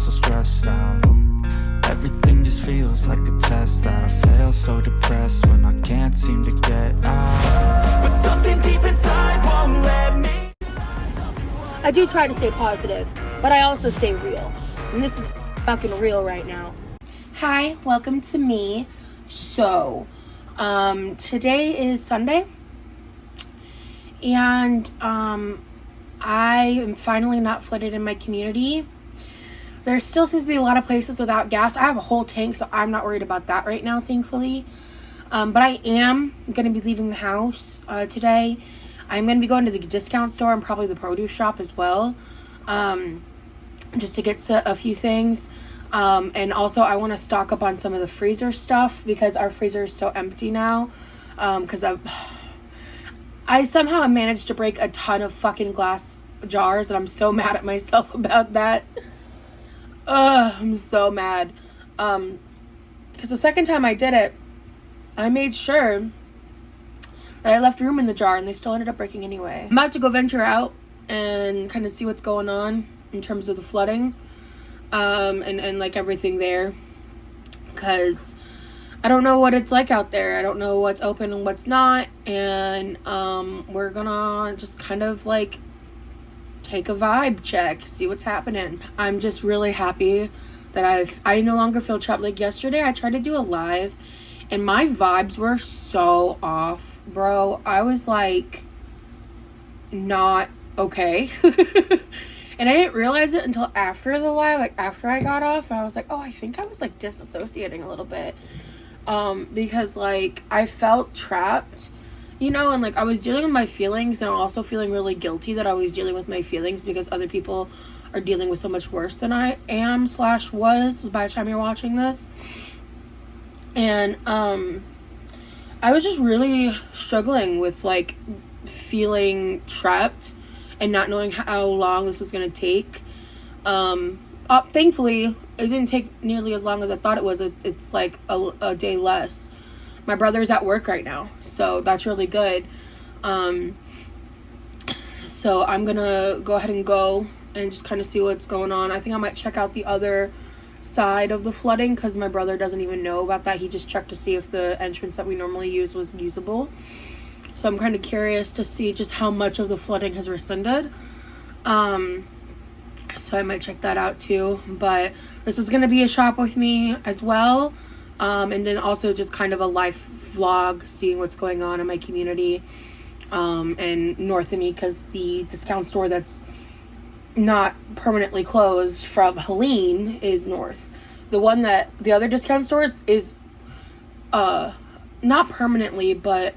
so stressed out. Everything just feels like a test that I fail, so depressed when I can't seem to get out. But something deep inside won't let me. I do try to stay positive, but I also stay real. And this is fucking real right now. Hi, welcome to me. So, today is Sunday. And, I am finally not flooded in my community. There still seems to be a lot of places without gas. I have a whole tank, so I'm not worried about that right now, thankfully. But I am going to be leaving the house today. I'm going to be going to the discount store and probably the produce shop as well. Just to get a few things. And also I want to stock up on some of the freezer stuff because our freezer is so empty now. Because I somehow managed to break a ton of fucking glass jars, and I'm so mad at myself about that. I'm so mad. Because the second time I did it, I made sure that I left room in the jar, and they still ended up breaking anyway. I'm about to go venture out and kind of see what's going on in terms of the flooding, and like everything there, because I don't know what it's like out there. I don't know what's open and what's not. And we're gonna just kind of like take a vibe check, see what's happening. I'm just really happy that I no longer feel trapped. Like yesterday I tried to do a live and my vibes were so off, bro. I was like not okay. And I didn't realize it until after the live, like after I got off, and I was like, oh, I think I was like disassociating a little bit. Because like I felt trapped, you know, and like I was dealing with my feelings, and I'm also feeling really guilty that I was dealing with my feelings because other people are dealing with so much worse than I am / was by the time you're watching this. And I was just really struggling with like feeling trapped and not knowing how long this was gonna take. Thankfully it didn't take nearly as long as I thought it was. It's like a day less. My brother's at work right now, so that's really good. So I'm gonna go ahead and go and just kind of see what's going on. I think I might check out the other side of the flooding because my brother doesn't even know about that. He just checked to see if the entrance that we normally use was usable. So I'm kind of curious to see just how much of the flooding has rescinded. So I might check that out too. But this is going to be a shop with me as well. And then also just kind of a life vlog, seeing what's going on in my community. And north of me, because the discount store that's not permanently closed from Helene is north. The other discount stores is not permanently, but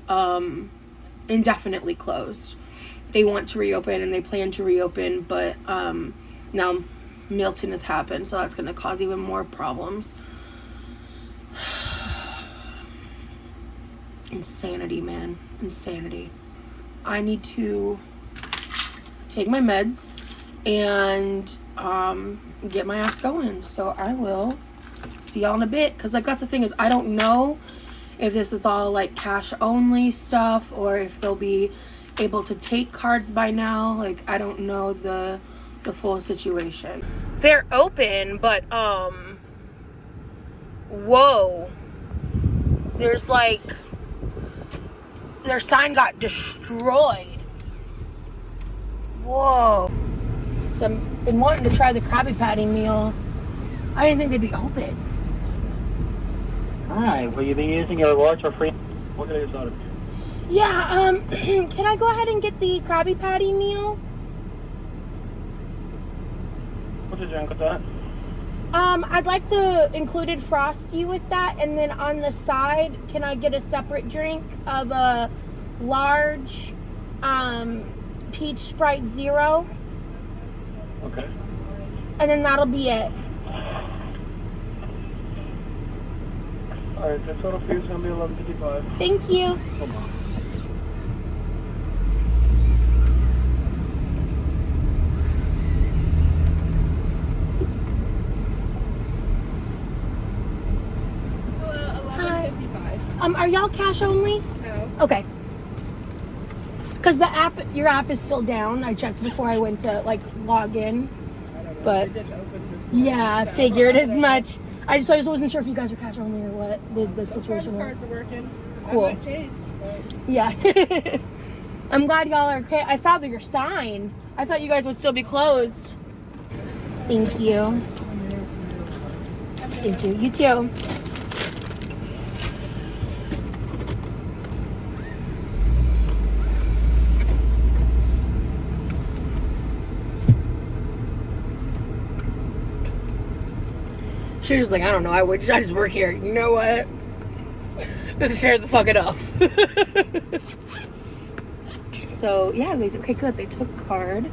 indefinitely closed. They want to reopen and they plan to reopen, but now Milton has happened, so that's going to cause even more problems. Insanity, man. Insanity. I need to take my meds and get my ass going. So I will see y'all in a bit, because like that's the thing, is I don't know if this is all like cash only stuff or if they'll be able to take cards by now. Like I don't know the full situation. They're open, but whoa, there's like their sign got destroyed. Whoa. So I've been wanting to try the Krabby Pattie meal. I didn't think they'd be open. Hi, will you be using your rewards for free? What can I get started? Yeah, can I go ahead and get the Krabby Pattie meal? What's your drink with that? I'd like the included Frosty with that, and then on the side, can I get a separate drink of a large, peach Sprite Zero? Okay. And then that'll be it. Alright, the total fee is going to be $11.55. Thank you. Hold on. Hi. Are y'all cash only? No. Okay. Because your app is still down. I checked before I went to like log in. I don't know. But They just opened this Yeah, I figured as much. I just wasn't sure if you guys were cash only or what the situation was. Cards are working. Cool. I might change. Yeah. I'm glad y'all are okay. I saw your sign. I thought you guys would still be closed. Thank you. Thank you. You too. She was just like, I don't know, I just work here. You know what? Fair the fuck enough. So yeah, okay, good. They took card.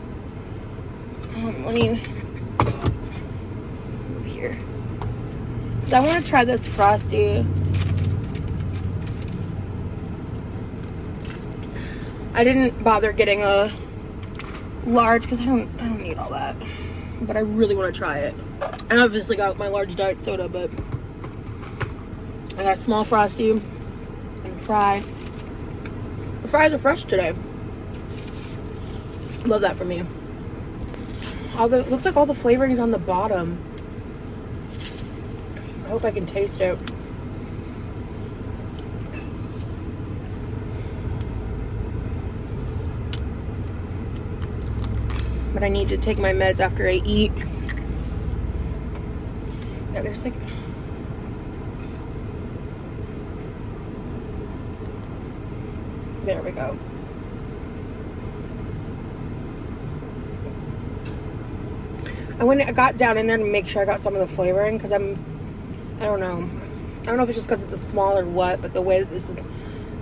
Let me move here. So I want to try this Frosty. I didn't bother getting a large because I don't need all that. But I really want to try it. I obviously got my large diet soda, but I got a small Frosty and fry. The fries are fresh today. Love that for me. It looks like all the flavoring is on the bottom. I hope I can taste it. But I need to take my meds after I eat. Yeah, there's like... There we go. I got down in there to make sure I got some of the flavoring because I don't know. I don't know if it's just because it's a small or what, but the way that this is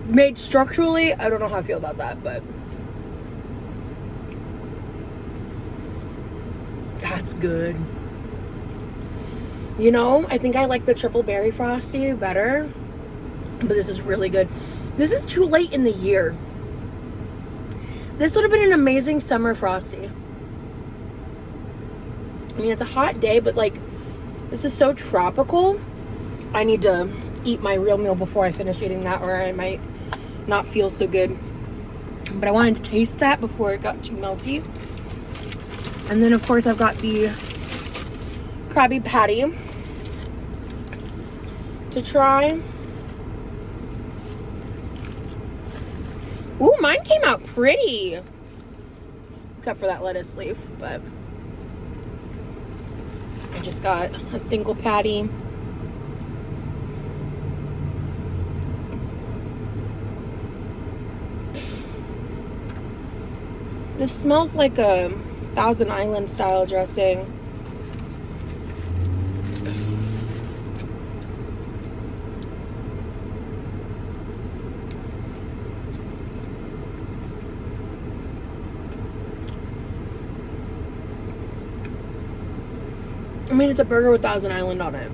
made structurally, I don't know how I feel about that, but that's good. You know, I think I like the triple berry Frosty better, but this is really good. This is too late in the year. This would have been an amazing summer Frosty. I mean, it's a hot day, but like, this is so tropical. I need to eat my real meal before I finish eating that, or I might not feel so good. But I wanted to taste that before it got too melty. And then, of course, I've got the Krabby Pattie to try. Ooh, mine came out pretty. Except for that lettuce leaf, but I just got a single patty. This smells like a Thousand Island style dressing. I mean, it's a burger with Thousand Island on it.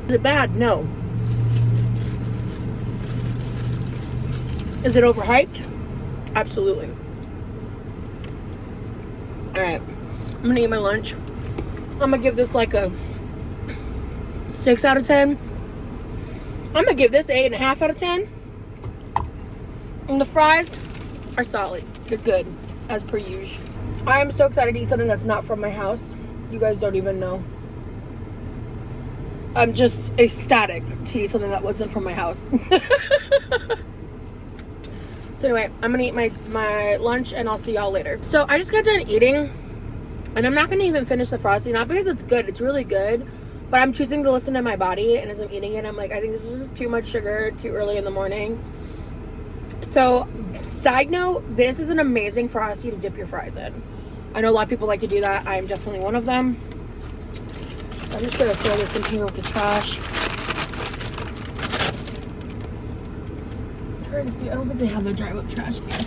Is it bad? No. Is it overhyped? Absolutely. Alright. I'm gonna eat my lunch. I'm gonna give this like a 6 out of 10. I'm gonna give this 8.5 out of 10. And the fries are solid. They're good, as per usual. I am so excited to eat something that's not from my house. You guys don't even know. I'm just ecstatic to eat something that wasn't from my house. So anyway, I'm gonna eat my lunch and I'll see y'all later. So I just got done eating and I'm not gonna even finish the Frosty, not because it's good, it's really good, but I'm choosing to listen to my body, and as I'm eating it, I'm like, I think this is just too much sugar, too early in the morning. So, side note, this is an amazing Frosty to dip your fries in. I know a lot of people like to do that. I'm definitely one of them. So I'm just gonna throw this in here with the trash. I'm trying to see, I don't think they have a drive up trash can.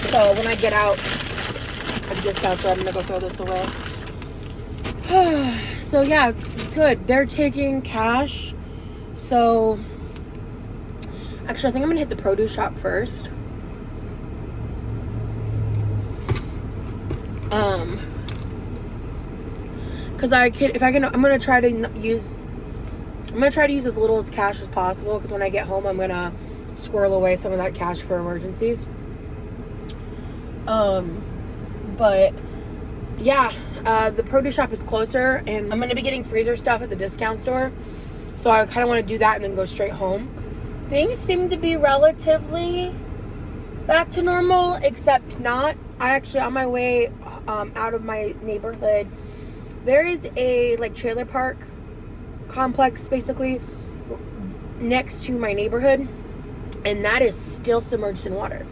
So when I get out of this house, so I'm gonna go throw this away. So yeah, good. They're taking cash. So actually, I think I'm gonna hit the produce shop first. Cause I'm gonna try to use as little as cash as possible. Cause when I get home, I'm gonna squirrel away some of that cash for emergencies. But yeah, the produce shop is closer, and I'm gonna be getting freezer stuff at the discount store, so I kind of want to do that and then go straight home. Things seem to be relatively back to normal, except not. I actually, on my way out of my neighborhood, there is a like trailer park complex basically next to my neighborhood, and that is still submerged in water.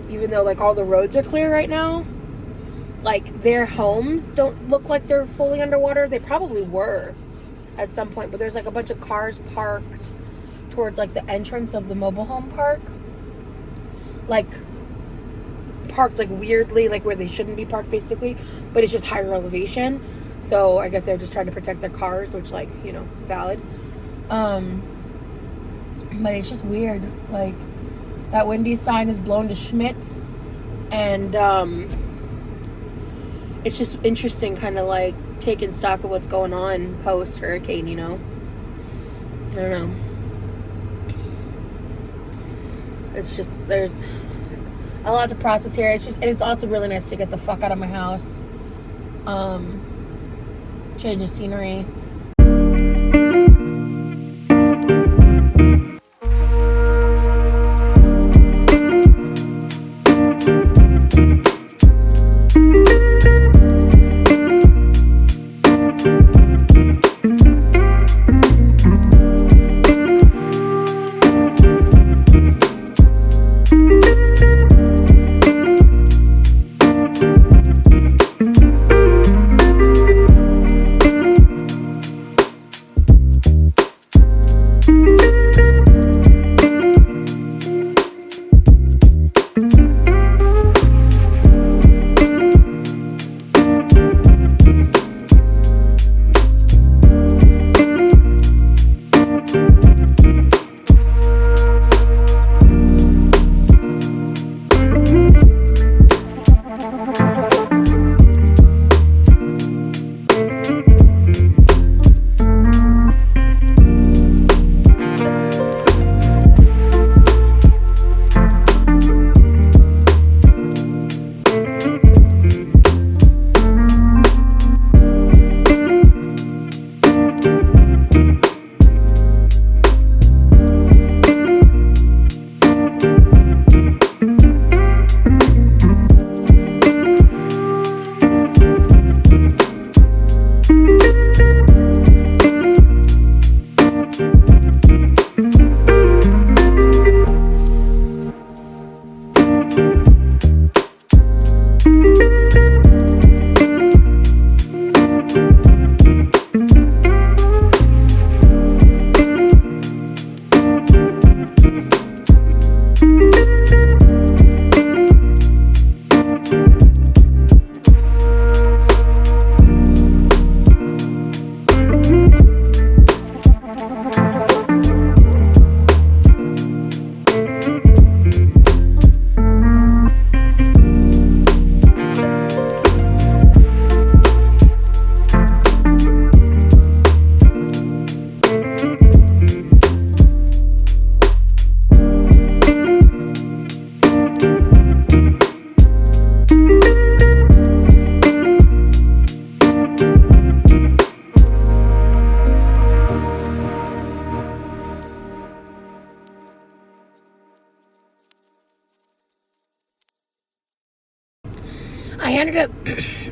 Even though like all the roads are clear right now, like their homes don't look like they're fully underwater. They probably were at some point, but there's like a bunch of cars parked towards like the entrance of the mobile home park, like parked like weirdly, like where they shouldn't be parked basically, but it's just higher elevation. So I guess they're just trying to protect their cars, which, like, you know, valid. But it's just weird. Like, that Wendy's sign is blown to Schmitz, and it's just interesting, kind of like taking stock of what's going on post hurricane, you know. I don't know. It's just, there's a lot to process here. It's just, and it's also really nice to get the fuck out of my house. Change of scenery.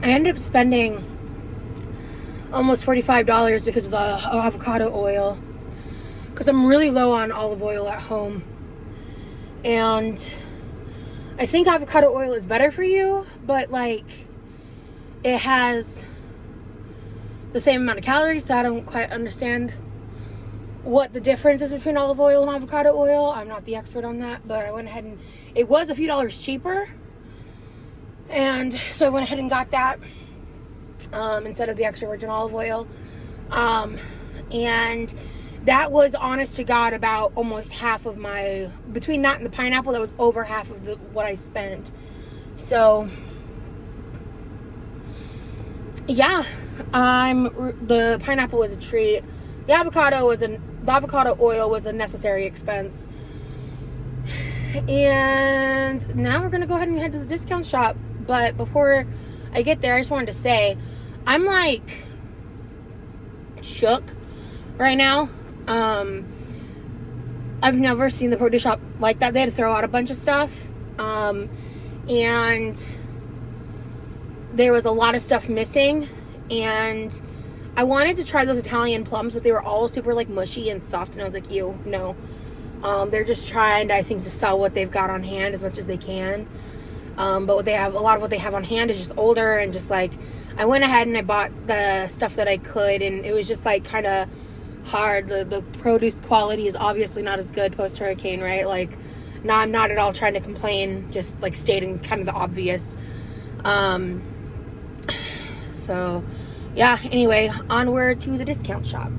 I ended up spending almost $45 because of the avocado oil, because I'm really low on olive oil at home, and I think avocado oil is better for you, but like it has the same amount of calories, so I don't quite understand what the difference is between olive oil and avocado oil. I'm not the expert on that, but I went ahead and it was a few dollars cheaper, and so I went ahead and got that instead of the extra virgin olive oil, and that was, honest to God, about almost half of my, between that and the pineapple, that was over half of what I spent. So yeah, the pineapple was a treat. The avocado oil was a necessary expense. And now we're gonna go ahead and head to the discount shop. But before I get there, I just wanted to say I'm like shook right now. I've never seen the produce shop like that. They had to throw out a bunch of stuff. And there was a lot of stuff missing. And I wanted to try those Italian plums, but they were all super like mushy and soft. And I was like, ew, no. They're just trying to, I think, to sell what they've got on hand as much as they can. But what they have, a lot of what they have on hand is just older and just like, I went ahead and I bought the stuff that I could, and it was just like kind of hard. The produce quality is obviously not as good post-hurricane, right? Like, no, I'm not at all trying to complain, just like stating kind of the obvious. So yeah, anyway, onward to the discount shop.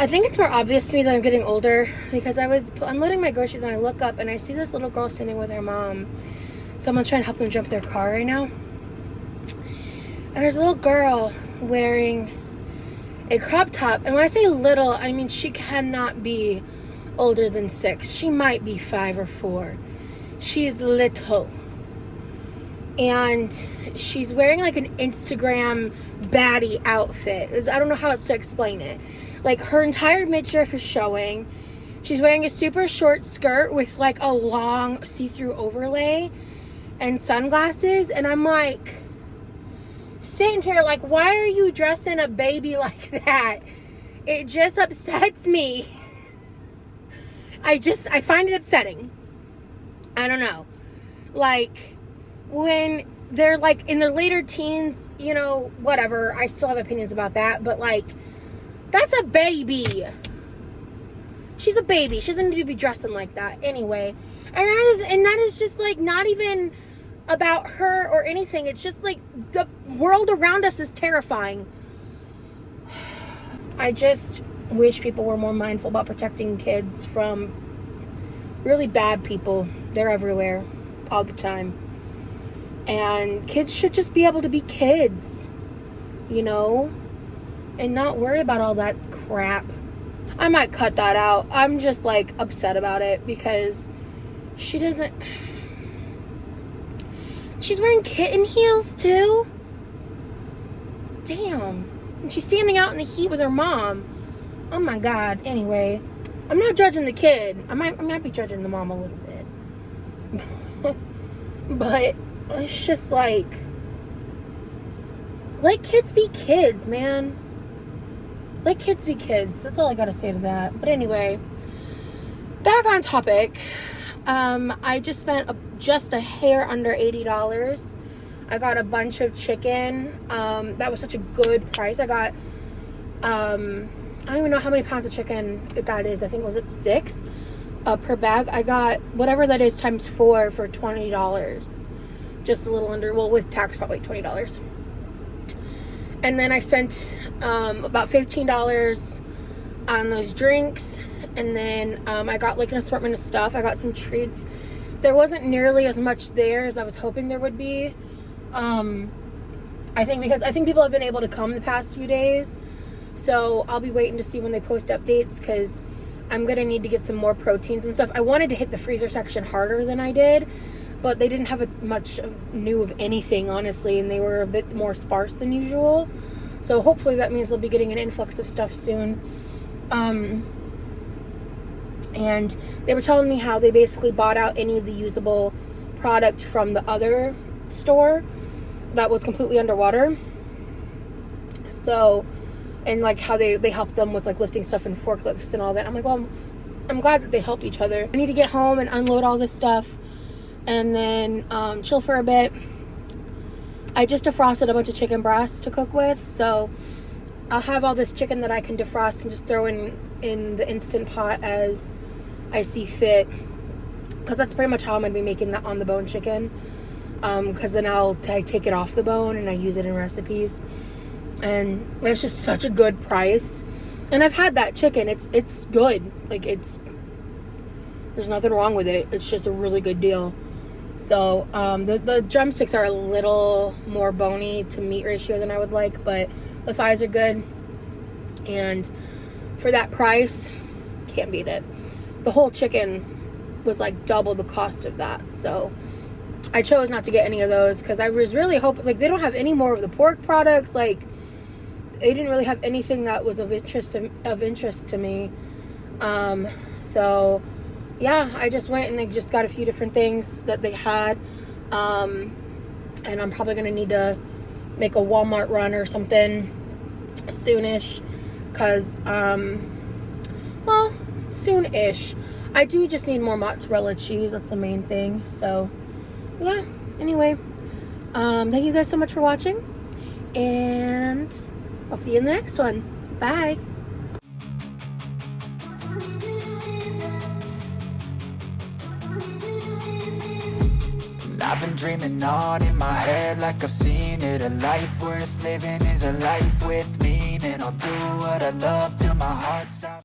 I think it's more obvious to me that I'm getting older because I was unloading my groceries and I look up and I see this little girl standing with her mom. Someone's trying to help them jump their car right now. And there's a little girl wearing a crop top. And when I say little, I mean she cannot be older than 6. She might be 5 or 4. She's little. And she's wearing like an Instagram baddie outfit. I don't know how else to explain it. Like her entire midriff is showing. She's wearing a super short skirt with like a long see-through overlay and sunglasses. And I'm like sitting here like, why are you dressing a baby like that? It just upsets me. I find it upsetting. I don't know. Like, when they're like in their later teens, you know, whatever, I still have opinions about that, but like, that's a baby. She's a baby. She doesn't need to be dressing like that anyway. And that is just like not even about her or anything. It's just like the world around us is terrifying. I just wish people were more mindful about protecting kids from really bad people. They're everywhere all the time. And kids should just be able to be kids, you know, and not worry about all that crap. I might cut that out. I'm just like upset about it because she's wearing kitten heels too. Damn. And she's standing out in the heat with her mom. Oh my God. Anyway, I'm not judging the kid. I might be judging the mom a little bit. But it's just like, let kids be kids, man. Let kids be kids. That's all I gotta say to that. But anyway, back on topic. I just spent just a hair under $80. I got a bunch of chicken. That was such a good price. I got, I don't even know how many pounds of chicken that is. I think, was it 6 per bag? I got whatever that is times 4 for $20. Just a little under, well, with tax, probably $20. And then I spent about $15 on those drinks. And then I got like an assortment of stuff. I got some treats. There wasn't nearly as much there as I was hoping there would be. I think people have been able to come the past few days. So I'll be waiting to see when they post updates because I'm going to need to get some more proteins and stuff. I wanted to hit the freezer section harder than I did. But they didn't have much new of anything, honestly, and they were a bit more sparse than usual. So hopefully that means they'll be getting an influx of stuff soon. And they were telling me how they basically bought out any of the usable product from the other store that was completely underwater. So, and like how they helped them with like lifting stuff in forklifts and all that. I'm like, well, I'm glad that they helped each other. I need to get home and unload all this stuff. And then chill for a bit. I just defrosted a bunch of chicken breasts to cook with, so I'll have all this chicken that I can defrost and just throw in the Instant Pot as I see fit, because that's pretty much how I'm going to be making the on the bone chicken, because then I take it off the bone and I use it in recipes, and it's just such a good price. And I've had that chicken. It's good. Like, there's nothing wrong with it. It's just a really good deal. So, the drumsticks are a little more bony to meat ratio than I would like, but the thighs are good. And for that price, can't beat it. The whole chicken was like double the cost of that. So, I chose not to get any of those because I was really hoping, like, they don't have any more of the pork products. Like, they didn't really have anything that was of interest to me. So, yeah, I just went and I just got a few different things that they had. And I'm probably going to need to make a Walmart run or something soonish. Because, well, soon-ish. I do just need more mozzarella cheese. That's the main thing. So, yeah. Anyway, thank you guys so much for watching. And I'll see you in the next one. Bye. I've been dreaming on in my head like I've seen it. A life worth living is a life with meaning. I'll do what I love till my heart stops